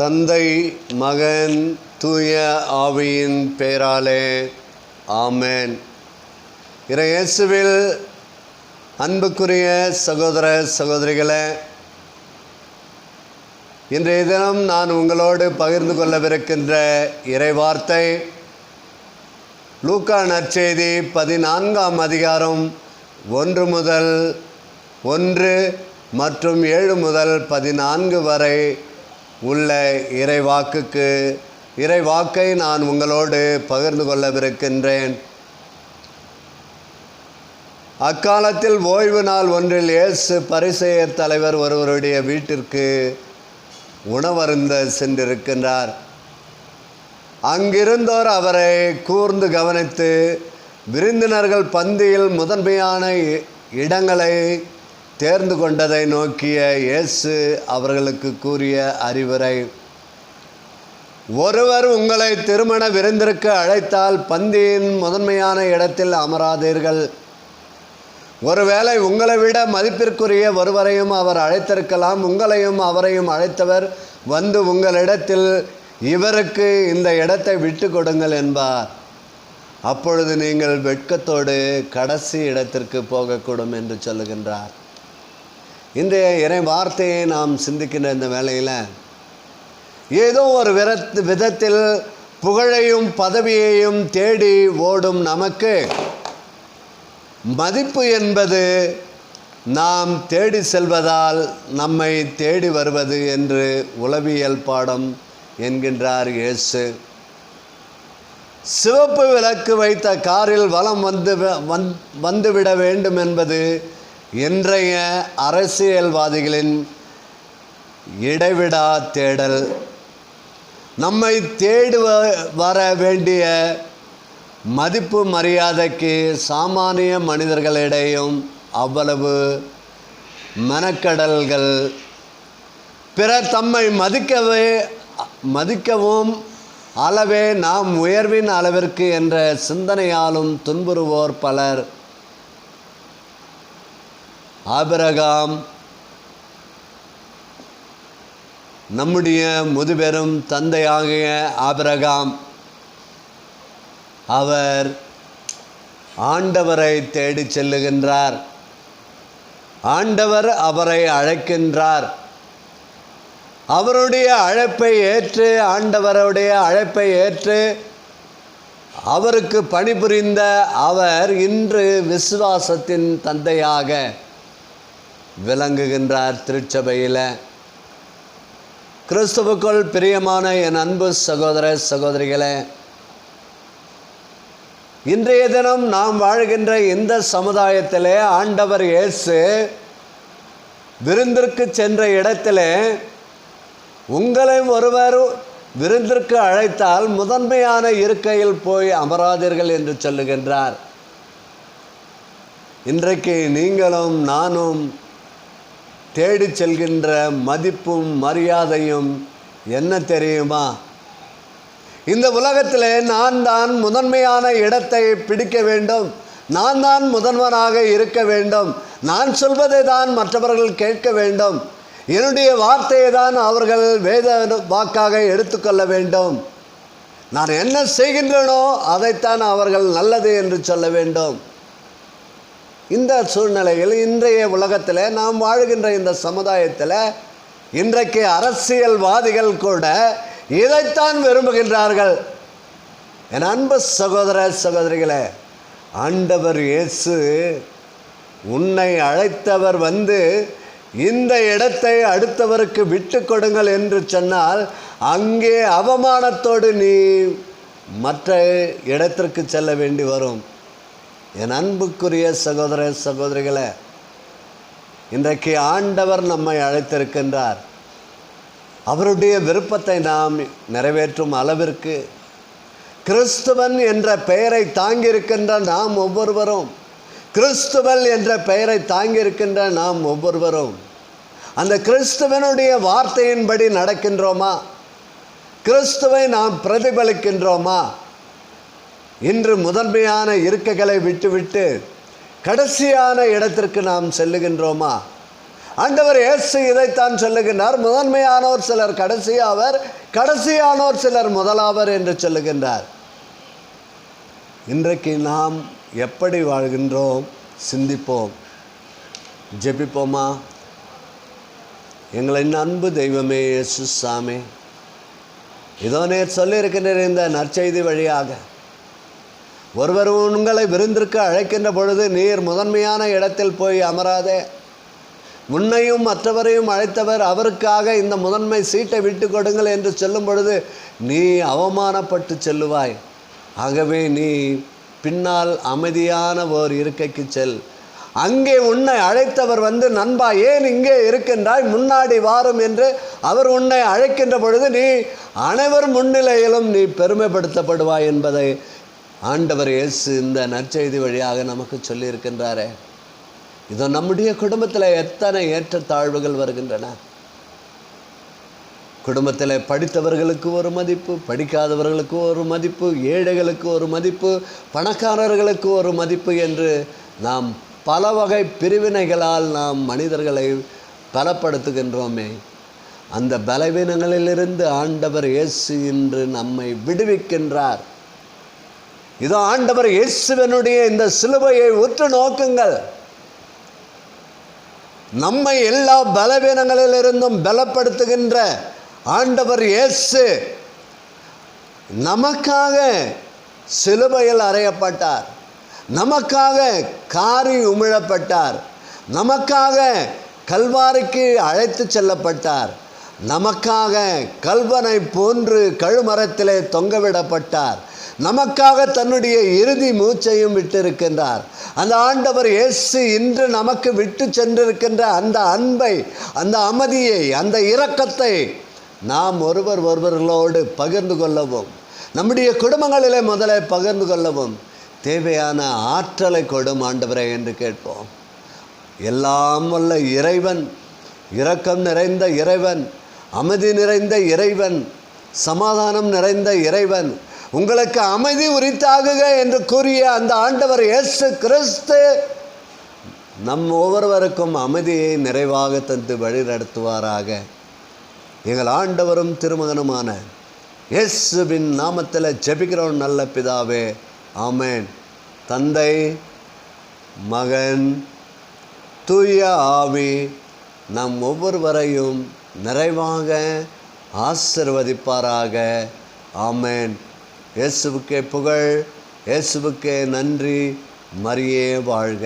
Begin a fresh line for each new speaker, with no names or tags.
தந்தை, மகன், தூய ஆவியின் பெயராலே ஆமென். இயேசுவில் அன்புக்குரிய சகோதர சகோதரிகளே, இன்றைய தினம் நான் உங்களோடு பகிர்ந்து கொள்ளவிருக்கின்ற இறைவார்த்தை லூக்கா நற்செய்தி 14ஆம் அதிகாரம் 1 முதல் 1 மற்றும் 7 முதல் 14 வரை உள்ள இறைவாக்கை நான் உங்களோடு பகிர்ந்து கொள்ளவிருக்கின்றேன். அக்காலத்தில் ஓய்வு நாள் ஒன்றில் இயேசு பரிசேயர் தலைவர் ஒருவருடைய வீட்டிற்கு உணவருந்த சென்றிருக்கின்றார். அங்கிருந்தோர் அவரை கூர்ந்து கவனித்து விருந்தினர்கள் பந்தியில் முதன்மையான இடங்களை தேர்ந்து கொண்டதை நோக்கிய இயேசு அவர்களுக்கு கூறிய அறிவுரை: ஒருவர் உங்களை திருமண விருந்திற்கு அழைத்தால் பந்தியின் முதன்மையான இடத்தில் அமராதீர்கள். ஒருவேளை உங்களை விட மதிப்பிற்குரிய ஒருவரையும் அவர் அழைத்திருக்கலாம். உங்களையும் அவரையும் அழைத்தவர் வந்து உங்களிடத்தில், இவருக்கு இந்த இடத்தை விட்டு கொடுங்கள் என்பார். அப்பொழுது நீங்கள் வெட்கத்தோடு கடைசி இடத்திற்கு போகக்கூடும் என்று சொல்லுகின்றார். இன்றைய இறை வார்த்தையை நாம் சிந்திக்கின்ற இந்த வேளையில், ஏதோ ஒரு விதத்தில் புகழையும் பதவியையும் தேடி ஓடும் நமக்கு மதிப்பு என்பது நாம் தேடி செல்வதால் நம்மை தேடி வருவது என்று உளவியல் பாடம் என்கின்றார் இயேசு. சிவப்பு விளக்கு வைத்த காரில் வலம் வந்துவிட வேண்டும் என்பது இன்றைய அரசியல்வாதிகளின் இடைவிடா தேடல். நம்மை தேடி வர வேண்டிய மதிப்பு மரியாதைக்கு சாமானிய மனிதர்களிடையும் அவ்வளவு மெனக்கடல்கள். பிறர் தம்மை மதிக்கவும் அளவே நாம் உயர்வின் அளவிற்கு என்ற சிந்தனையாலும் துன்புறுவோர் பலர். ஆபிரகாம், நம்முடைய முதுபெரும் தந்தையாகிய ஆபிரகாம், அவர் ஆண்டவரை தேடி செல்லுகின்றார். ஆண்டவர் அவரை அழைக்கின்றார். அவருடைய அழைப்பை ஏற்று, ஆண்டவருடைய அழைப்பை ஏற்று அவருக்கு பணிபுரிந்த அவர் இன்று விசுவாசத்தின் தந்தையாக விளங்குகின்றார். திருச்சபையில் கிறிஸ்துவுக்குள் பிரியமான என் அன்பு சகோதர சகோதரிகளே, இன்றைய தினம் நாம் வாழ்கின்ற இந்த சமுதாயத்திலே ஆண்டவர் இயேசு விருந்திற்கு சென்ற இடத்திலே, உங்களை ஒருவர் விருந்திற்கு அழைத்தால் முதன்மையான இருக்கையில் போய் அமராதீர்கள் என்று சொல்லுகின்றார். இன்றைக்கு நீங்களும் நானும் தேடி செல்கின்ற மதிப்பும் மரியாதையும் என்ன தெரியுமா? இந்த உலகத்திலே நான் தான் முதன்மையான இடத்தை பிடிக்க வேண்டும், நான் தான் முதல்வனாக இருக்க வேண்டும், நான் சொல்வதை தான் மற்றவர்கள் கேட்க வேண்டும், என்னுடைய வார்த்தையை தான் அவர்கள் வேத வாக்காக எடுத்துக்கொள்ள வேண்டும், நான் என்ன செய்கின்றனோ அதைத்தான் அவர்கள் நல்லது என்று சொல்ல வேண்டும். இந்த சூழ்நிலையில் இன்றைய உலகத்தில் நாம் வாழ்கின்ற இந்த சமுதாயத்தில் இன்றைக்கு அரசியல்வாதிகள் கூட இதைத்தான் விரும்புகின்றார்கள். என் அன்பு சகோதர சகோதரிகளே, ஆண்டவர் இயேசு உன்னை அழைத்தவர் வந்து இந்த இடத்தை அடுத்தவருக்கு விட்டு கொடுங்கள் என்று சொன்னால், அங்கே அவமானத்தோடு நீ மற்ற இடத்திற்கு செல்ல வேண்டி வரும். என் அன்புக்குரிய சகோதர சகோதரிகளே, இன்றைக்கு ஆண்டவர் நம்மை அழைத்திருக்கின்றார். அவருடைய விருப்பத்தை நாம் நிறைவேற்றும் அளவிற்கு கிறிஸ்துவன் என்ற பெயரை தாங்கியிருக்கின்ற நாம் ஒவ்வொருவரும், கிறிஸ்துவல் என்ற பெயரை தாங்கியிருக்கின்ற நாம் ஒவ்வொருவரும் அந்த கிறிஸ்துவனுடைய வார்த்தையின்படி நடக்கின்றோமா? கிறிஸ்துவை நாம் பிரதிபலிக்கின்றோமா? இன்று முதன்மையான இருக்கைகளை விட்டுவிட்டு கடைசியான இடத்திற்கு நாம் செல்லுகின்றோமா? ஆண்டவர் இயேசு இதைத்தான் சொல்லுகின்றார். முதன்மையானோர் சிலர் கடைசியாவர், கடைசியானோர் சிலர் முதலாவர் என்று சொல்லுகின்றார். இன்றைக்கு நாம் எப்படி வாழ்கின்றோம் சிந்திப்போம், ஜெபிப்போமா? எங்களின் அன்பு தெய்வமே இயேசு சாமி, இதோ நேர் சொல்லியிருக்கின்ற இந்த நற்செய்தி வழியாக ஒருவர் உங்களை விருந்திற்கு அழைக்கின்ற பொழுது நீர் முதன்மையான இடத்தில் போய் அமராதே, உன்னையும் மற்றவரையும் அழைத்தவர் அவருக்காக இந்த முதன்மை சீட்டை விட்டு கொடுங்கள் என்று சொல்லும் பொழுது நீ அவமானப்பட்டு செல்லுவாய். ஆகவே நீ பின்னால் அமைதியான ஓர் இருக்கைக்கு செல். அங்கே உன்னை அழைத்தவர் வந்து, நண்பா ஏன் இங்கே இருக்கின்றாய், முன்னாடி வாரும் என்று அவர் உன்னை அழைக்கின்ற பொழுது நீ அனைவர் முன்னிலையிலும் நீ பெருமைப்படுத்தப்படுவாய் என்பதை ஆண்டவர் இயேசு இந்த நற்செய்தி வழியாக நமக்கு சொல்லியிருக்கின்றாரே. இதோ நம்முடைய குடும்பத்தில் எத்தனை ஏற்றத்தாழ்வுகள் வருகின்றன. குடும்பத்தில் படித்தவர்களுக்கு ஒரு மதிப்பு, படிக்காதவர்களுக்கு ஒரு மதிப்பு, ஏழைகளுக்கு ஒரு மதிப்பு, பணக்காரர்களுக்கு ஒரு மதிப்பு என்று நாம் பல வகை பிரிவினைகளால் நாம் மனிதர்களை பலப்படுத்துகின்றோமே. அந்த பலவீனங்களிலிருந்து ஆண்டவர் இயேசு இன்று நம்மை விடுவிக்கின்றார். இதோ ஆண்டவர் இயேசுவினுடைய இந்த சிலுவையை உற்று நோக்குங்கள். நம்மை எல்லா பலவீனங்களிலிருந்தும் பலப்படுத்துகின்ற ஆண்டவர் இயேசு நமக்காக சிலுவையில் அறையப்பட்டார், நமக்காக காரி உமிழப்பட்டார், நமக்காக கல்வாரிக்கு அழைத்து செல்லப்பட்டார், நமக்காக கல்வனை போன்று கழுமரத்திலே தொங்கவிடப்பட்டார், நமக்காக தன்னுடைய இறுதி மூச்சையும் விட்டிருக்கின்றார். அந்த ஆண்டவர் இயேசு இன்று நமக்கு விட்டு சென்றிருக்கின்ற அந்த அன்பை, அந்த அமைதியை, அந்த இரக்கத்தை நாம் ஒருவர்களோடு பகிர்ந்து கொள்ளவும், நம்முடைய குடும்பங்களிலே முதலே பகிர்ந்து கொள்ளவும் தேவையான ஆற்றலை கொடும் ஆண்டவரே என்று கேட்போம். எல்லாம் வல்ல இறைவன், இரக்கம் நிறைந்த இறைவன், அமைதி நிறைந்த இறைவன், சமாதானம் நிறைந்த இறைவன், உங்களுக்கு அமைதி உரித்தாகுக என்று கூறிய அந்த ஆண்டவர் இயேசு கிறிஸ்து நம் ஒவ்வொருவருக்கும் அமைதியை நிறைவாக தந்து வழி நடத்துவாராக. எங்கள் ஆண்டவரும் திருமகனுமான இயேசுவின் நாமத்தில் ஜெபிக்கிறோம் நல்ல பிதாவே, ஆமென். தந்தை, மகன், தூய ஆவி நம் ஒவ்வொருவரையும் நிறைவாக ஆசீர்வதிப்பாராக. ஆமென். இயேசுவுக்கே புகழ், இயேசுவுக்கே நன்றி. மரியே வாழ்க.